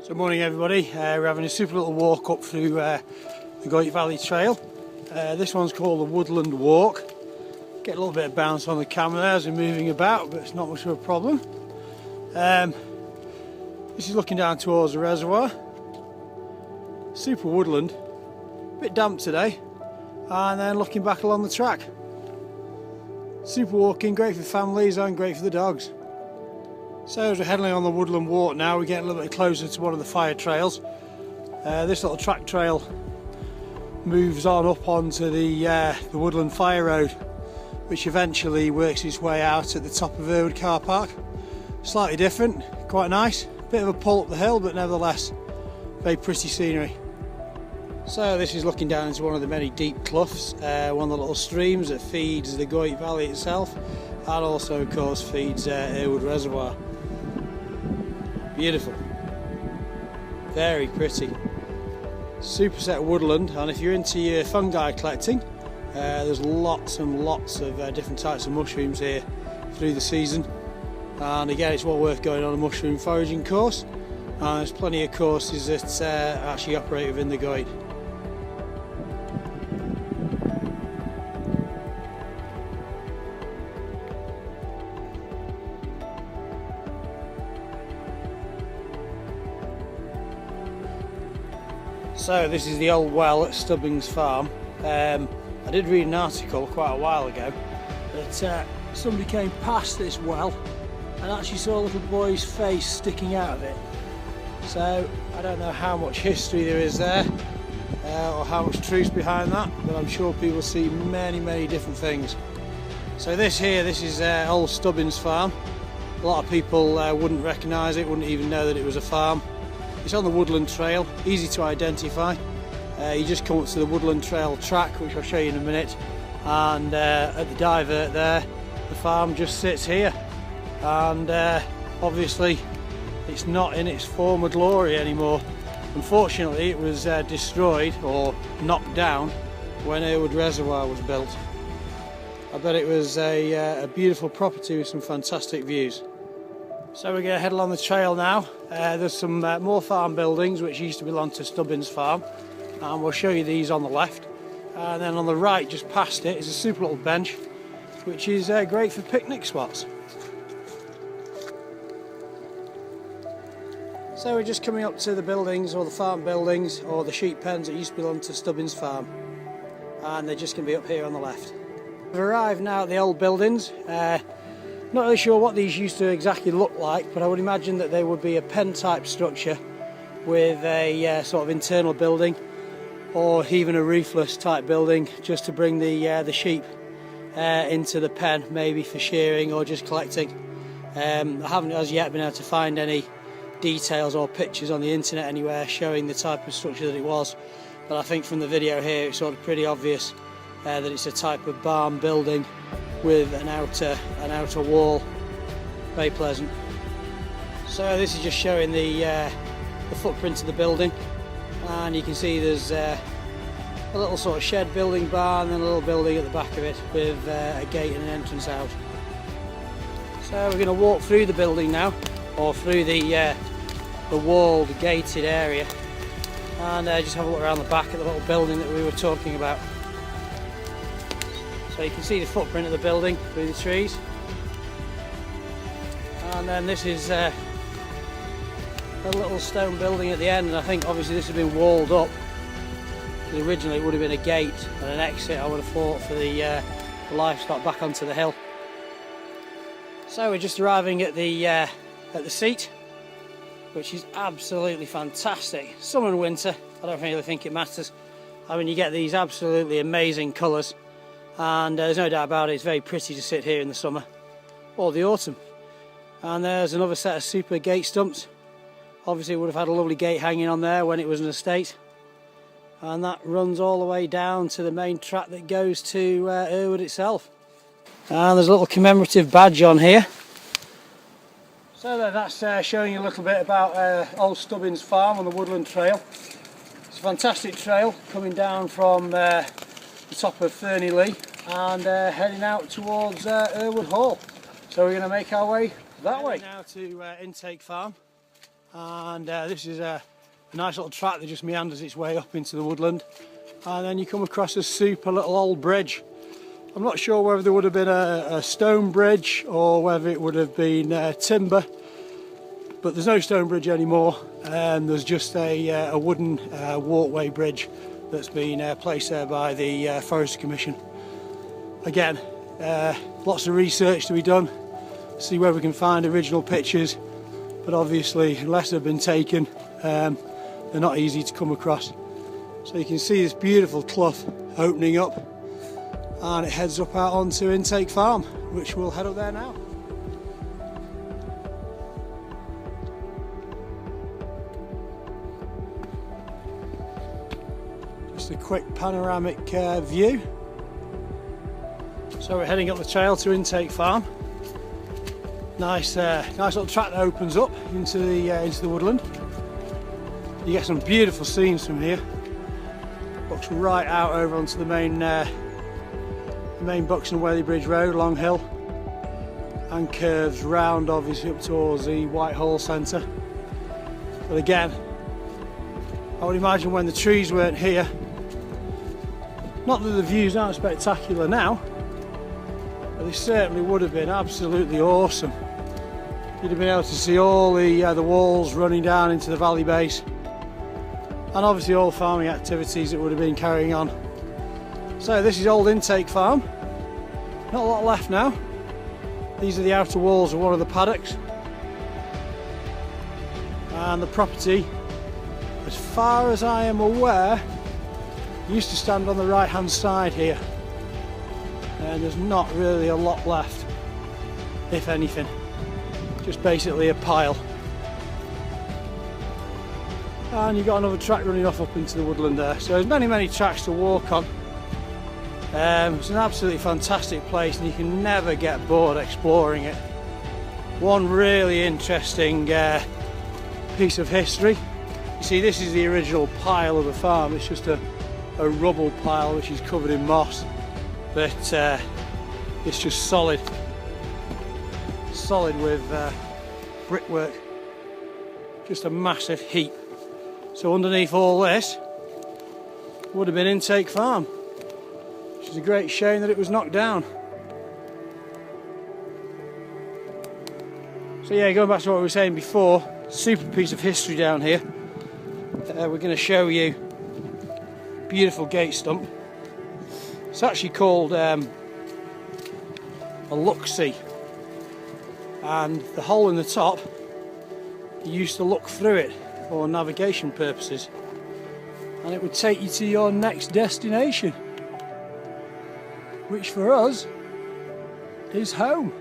So morning everybody, we're having a super little walk up through the Goyt Valley Trail. This one's called the Woodland Walk. Get a little bit of bounce on the camera there as we're moving about, but it's not much of a problem. This is looking down towards the reservoir. Super woodland, a bit damp today, and then looking back along the track. Super walking, great for families and great for the dogs. So as we're heading on the Woodland Walk now, we're getting a little bit closer to one of the fire trails. This little track trail moves on up onto the Woodland Fire Road, which eventually works its way out at the top of Irwood Car Park. Slightly different, quite nice. Bit of a pull up the hill, but nevertheless, very pretty scenery. So this is looking down into one of the many deep cloughs, one of the little streams that feeds the Goyt Valley itself, and also of course feeds Irwood Reservoir. Beautiful, very pretty, super set woodland, and if you're into your fungi collecting, there's lots and lots of different types of mushrooms here through the season, and again it's well worth going on a mushroom foraging course, and there's plenty of courses that actually operate within the Goyt. So this is the old well at Stubbings Farm. I did read an article quite a while ago that somebody came past this well and actually saw a little boy's face sticking out of it. So I don't know how much history there is there or how much truth behind that, but I'm sure people see many different things. So this is old Stubbings Farm. A lot of people wouldn't recognise it, wouldn't even know that it was a farm. It's on the Woodland Trail, easy to identify. You just come up to the Woodland Trail track, which I'll show you in a minute, and at the divert there, the farm just sits here. And obviously it's not in its former glory anymore. Unfortunately it was destroyed or knocked down when Irwood Reservoir was built. I bet it was a beautiful property with some fantastic views. So we're going to head along the trail now. There's some more farm buildings which used to belong to Stubbings Farm, and we'll show you these on the left. And then on the right, just past it, is a super little bench which is great for picnic spots. So we're just coming up to the buildings, or the farm buildings, or the sheep pens that used to belong to Stubbings Farm, and they're just going to be up here on the left. We've arrived now at the old buildings. Not really sure what these used to exactly look like, but I would imagine that they would be a pen type structure with a sort of internal building, or even a roofless type building, just to bring the sheep into the pen, maybe for shearing or just collecting. I haven't as yet been able to find any details or pictures on the internet anywhere showing the type of structure that it was, but I think from the video here it's sort of pretty obvious that it's a type of barn building with an outer wall. Very pleasant. So this is just showing the footprint of the building, and you can see there's a little sort of shed building barn and a little building at the back of it with a gate and an entrance out. So we're going to walk through the building now, or through the walled gated area, and just have a look around the back at the little building that we were talking about. So you can see the footprint of the building through the trees, and then this is a little stone building at the end, and I think obviously this has been walled up, because originally it would have been a gate and an exit, I would have thought, for the livestock back onto the hill. So we're just arriving at the seat, which is absolutely fantastic. Summer and winter, I don't really think it matters. I mean, you get these absolutely amazing colours, and there's no doubt about it, it's very pretty to sit here in the summer or the autumn. And there's another set of super gate stumps. Obviously it would have had a lovely gate hanging on there when it was an estate, and that runs all the way down to the main track that goes to Irwood itself. And there's a little commemorative badge on here. So that's showing you a little bit about old Stubbings Farm on the Woodland Trail. It's a fantastic trail coming down from the top of Ferny Lee and heading out towards Irwood Hall. So we're going to make our way that way. Now to Intake Farm. and this is a nice little track that just meanders its way up into the woodland, and then you come across a super little old bridge. I'm not sure whether there would have been a stone bridge or whether it would have been timber, but there's no stone bridge anymore, and there's just a wooden walkway bridge that's been placed there by the Forestry Commission. Again, lots of research to be done, see where we can find original pictures, but obviously unless they've been taken, they're not easy to come across. So you can see this beautiful clough opening up, and it heads up out onto Intake Farm, which we'll head up there now. Just a quick panoramic view. So we're heading up the trail to Intake Farm. Nice little track that opens up into the woodland. You get some beautiful scenes from here. Looks right out over onto the main Buxton Whaley Bridge Road, Long Hill, and curves round obviously up towards the Whitehall Centre. But again, I would imagine when the trees weren't here, not that the views aren't spectacular now, but they certainly would have been absolutely awesome. You'd have been able to see all the walls running down into the valley base, and obviously all the farming activities that would have been carrying on. So this is old Intake Farm. Not a lot left now. These are the outer walls of one of the paddocks, and the property, as far as I am aware, used to stand on the right hand side here, and there's not really a lot left, if anything, just basically a pile. And you've got another track running off up into the woodland there, so there's many tracks to walk on. It's an absolutely fantastic place, and you can never get bored exploring it. One really interesting piece of history. You see, this is the original pile of the farm. It's just a rubble pile which is covered in moss, but it's just solid with brickwork, just a massive heap. So underneath all this would have been Intake Farm, which is a great shame that it was knocked down. So yeah, going back to what we were saying before, super piece of history down here. We're going to show you a beautiful gate stump. It's actually called a look-see, and the hole in the top, you used to look through it for navigation purposes, and it would take you to your next destination, which for us is home.